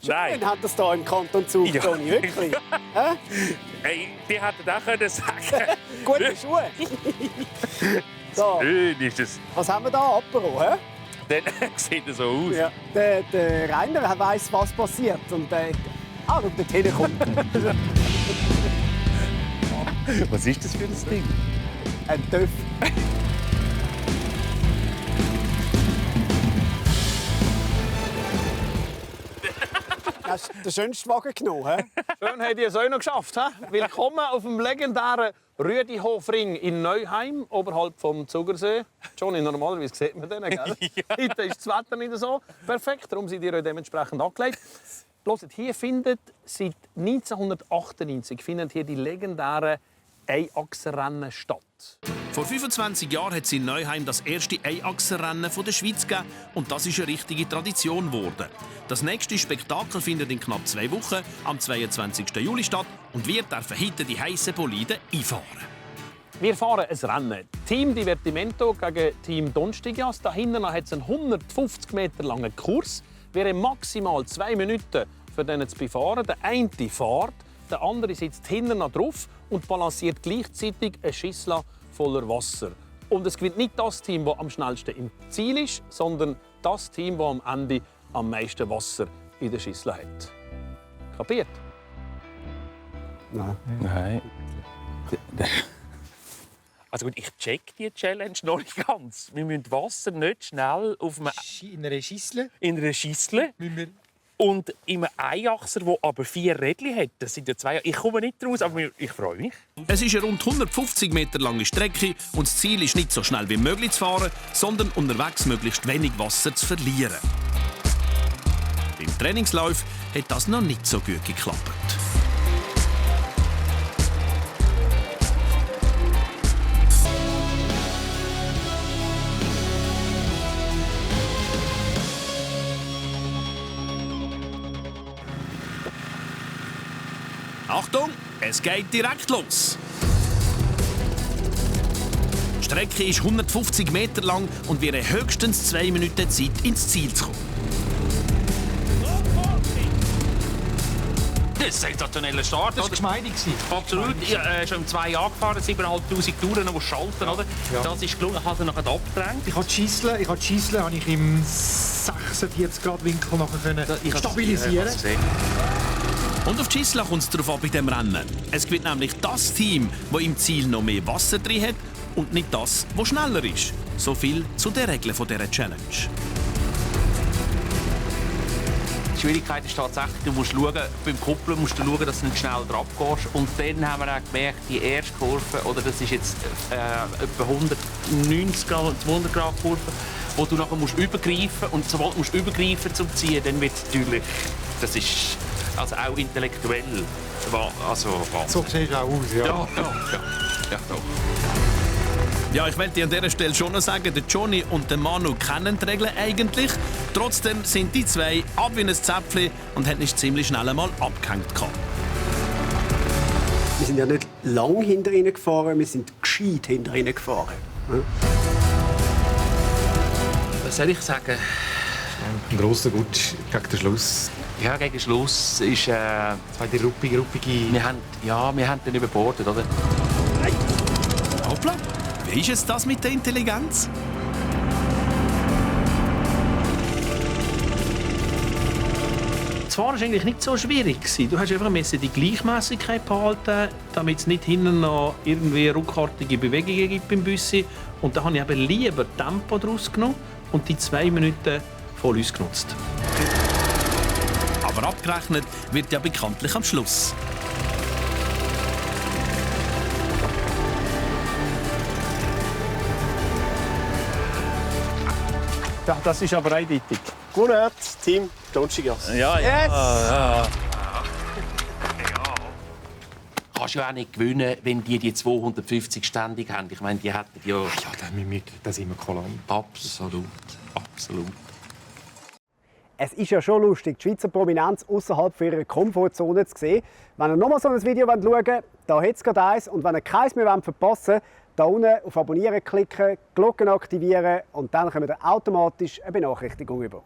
Schön hat das hier im Kanton Zug, Johnny, wirklich. Hey, die hätten auch können sagen. Gute Schuhe. So. Schön ist es. Was haben wir da? Apero, hä? Dann sieht es so aus. Ja. Der Rainer weiss, was passiert. Und schau, dort hinten kommt Was ist das für ein Ding? ein Töff. Hast du den schönsten Wagen genommen, hä? Schön habt ihr es auch noch geschafft. He? Willkommen auf dem legendären Rüdihofring in Neuheim, oberhalb vom Zugersee. Johnny, normalerweise sieht man den, gell? Heute ist das Wetter nicht so perfekt, darum sind ihr dementsprechend angelegt. Hört, hier findet seit 1998 hier die legendären Einachsenrennen statt. Vor 25 Jahren hat es in Neuheim das erste Einachsenrennen der Schweiz gegeben und das ist eine richtige Tradition geworden. Das nächste Spektakel findet in knapp 2 Wochen am 22. Juli statt und wir dürfen heute die heissen Boliden einfahren. Wir fahren ein Rennen. Team Divertimento gegen Team Donstigias. Da hinten hat es einen 150 Meter langen Kurs. Wir haben maximal 2 Minuten für den zu befahren. Der eine fährt, der andere sitzt hinten drauf und balanciert gleichzeitig eine Schüssel voller Wasser. Und es gewinnt nicht das Team, das am schnellsten im Ziel ist, sondern das Team, das am Ende am meisten Wasser in der Schüssel hat. Kapiert? Nein. Also gut, ich check die Challenge noch nicht ganz. Wir müssen Wasser nicht schnell auf In einer Schüssel. in einer Schüssel und in einem Einachser, der aber 4 Rädchen hat. Das sind ja 2. Ich komme nicht raus, aber ich freue mich. Es ist eine rund 150 Meter lange Strecke und das Ziel ist nicht so schnell wie möglich zu fahren, sondern unterwegs möglichst wenig Wasser zu verlieren. Im Trainingslauf hat das noch nicht so gut geklappt. Achtung, es geht direkt los. Die Strecke ist 150 Meter lang und wir haben höchstens 2 Minuten Zeit, ins Ziel zu kommen. Das ist ein sensationeller Start. Das war geschmeidig. Absolut. Ich habe schon 2 Jahre gefahren, 7'500 Touren, die schalten. Oder? Ja. Das ist gelungen. Ich habe sie nachher abgedrängt. Ich habe die Schüssel habe ich im 46 Grad Winkel nachher stabilisieren. Und auf die Schüssel kommt es darauf ab bei diesem Rennen. Es gewinnt nämlich das Team, das im Ziel noch mehr Wasser drin hat und nicht das, das schneller ist. So viel zu den Regeln dieser Challenge. Die Schwierigkeit ist tatsächlich, du musst schauen, beim Kuppeln musst du schauen, dass du nicht schnell drauf gehst. Und dann haben wir auch gemerkt, die erste Kurve, oder das ist jetzt etwa 190 Grad, 200 Grad Kurve, wo du nachher musst übergreifen und sobald du übergreifen zum Ziehen, dann wird es natürlich, das ist also auch intellektuell, also So sieht es auch aus, ja. Ja, doch. Ja, ich möchte an dieser Stelle schon noch sagen, der Johnny und der Manu kennen die Regeln eigentlich. Trotzdem sind die zwei ab wie ein Zäpfchen und haben nicht ziemlich schnell einmal abgehängt. Wir sind ja nicht lang hinter ihnen gefahren, wir sind gescheit hinter ihnen gefahren. Was soll ich sagen? Ein grosser Gutsch gegen den Schluss. Ja, gegen Schluss ist... Zweite ruppige. wir haben den überbordet, oder? Hoppla, wie ist es das mit der Intelligenz? Das Fahren war eigentlich nicht so schwierig. Du hast einfach die Gleichmäßigkeit behalten, damit es nicht hinten noch irgendwie ruckartige Bewegungen gibt beim Büssi. Und da habe ich eben lieber Tempo daraus genommen und die 2 Minuten voll ausgenutzt. Aber abgerechnet wird ja bekanntlich am Schluss. Ja, das ist aber eindeutig. Gewonnen hat Team Donstigias. Ja. Yes! Kannst ja auch nicht gewinnen, wenn die 250 ständig haben. Ich meine, die hätten ja... Ja, da sind wir kulant. Absolut. Es ist ja schon lustig, die Schweizer Prominenz außerhalb ihrer Komfortzone zu sehen. Wenn ihr nochmal so ein Video schauen wollt, da hat es gerade eins. Und wenn ihr keins mehr verpassen wollt, da unten auf Abonnieren klicken, die Glocke aktivieren und dann kommt ihr automatisch eine Benachrichtigung über.